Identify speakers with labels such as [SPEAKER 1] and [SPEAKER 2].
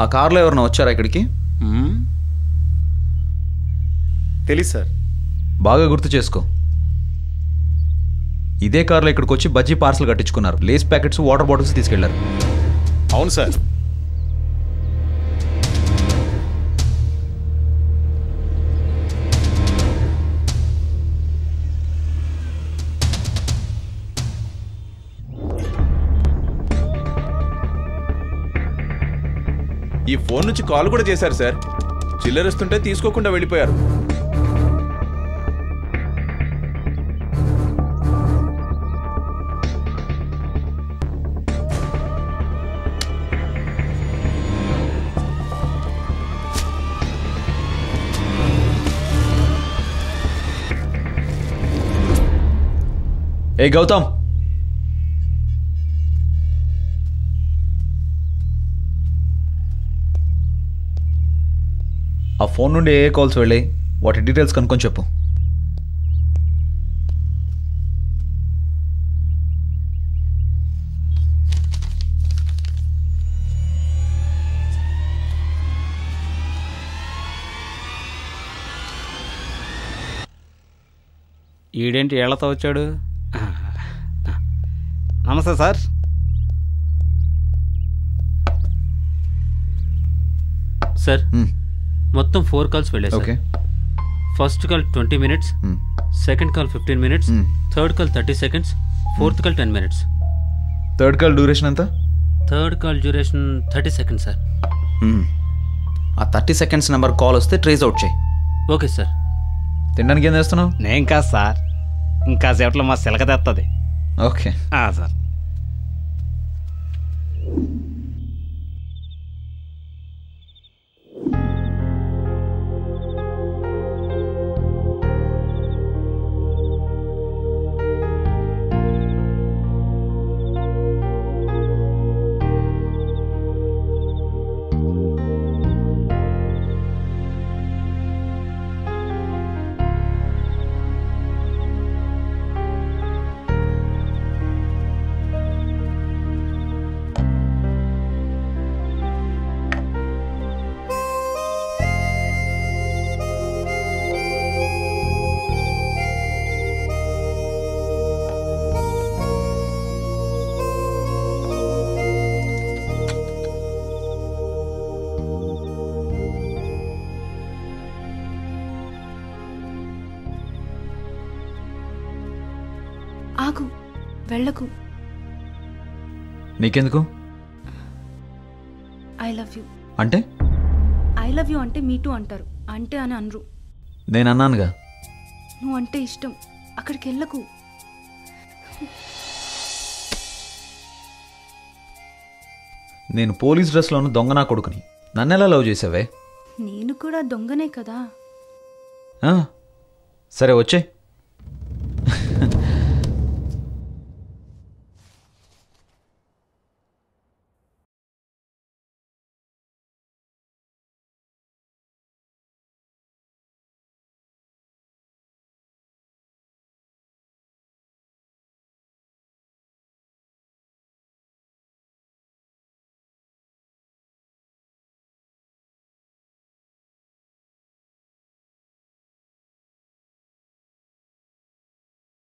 [SPEAKER 1] ఆ కార్లో ఎవరైనా వచ్చారా ఇక్కడికి?
[SPEAKER 2] తెలీదు సార్.
[SPEAKER 1] బాగా గుర్తు చేసుకో. ఇదే కార్లో ఇక్కడికి వచ్చి బజ్జీ పార్సల్ కట్టించుకున్నారు. లేస్ ప్యాకెట్స్, వాటర్ బాటిల్స్ తీసుకెళ్లారు.
[SPEAKER 2] అవును సార్. ఈ ఫోన్ నుంచి కాల్ కూడా చేశారు సార్. చిల్లరిస్తుంటే తీసుకోకుండా వెళ్ళిపోయారు.
[SPEAKER 1] ఏ గౌతమ్, ఆ ఫోన్ నుండి ఏ కాల్స్ వెళ్ళాయి, వాటి డీటెయిల్స్ కనుక్కొని చెప్పు.
[SPEAKER 3] ఈడేంటి ఏళ్లతో వచ్చాడు? నమస్తే సార్.
[SPEAKER 4] సార్ మొత్తం 4 కాల్స్ వెళ్ళాయి సార్. First call 20 minutes, second call 15 minutes, third call 30 seconds, fourth call 10 minutes.
[SPEAKER 1] Third call duration ఎంత?
[SPEAKER 4] Third call duration 30 seconds sir.
[SPEAKER 1] ఆ 30 seconds నెంబర్ కాల్ వస్తే ట్రేస్ అవుట్ చేయి.
[SPEAKER 4] Okay sir.
[SPEAKER 1] తినడానికి ఏం చేస్తున్నావు?
[SPEAKER 3] నేను కాదు సార్, ఇంకా సేపట్లో మా సిలక తెస్తుంది.
[SPEAKER 1] Okay
[SPEAKER 3] sir.
[SPEAKER 5] ఆగు, వెళ్ళకు.
[SPEAKER 1] నీకెందుకు?
[SPEAKER 5] ఐ లవ్ యూ
[SPEAKER 1] అంటే?
[SPEAKER 5] ఐ లవ్ యూ అంటే మీ టూ అంటారు, అంటే అని అనరు.
[SPEAKER 1] నేను అన్నానుగా.
[SPEAKER 5] నువ్వు అంటే ఇష్టం, అక్కడికి వెళ్ళకు.
[SPEAKER 1] నేను పోలీస్ డ్రెస్లోను దొంగ నా కొడుకుని. నన్నెలా లవ్ చేసావే?
[SPEAKER 5] నేను కూడా దొంగనే కదా.
[SPEAKER 1] సరే వచ్చే.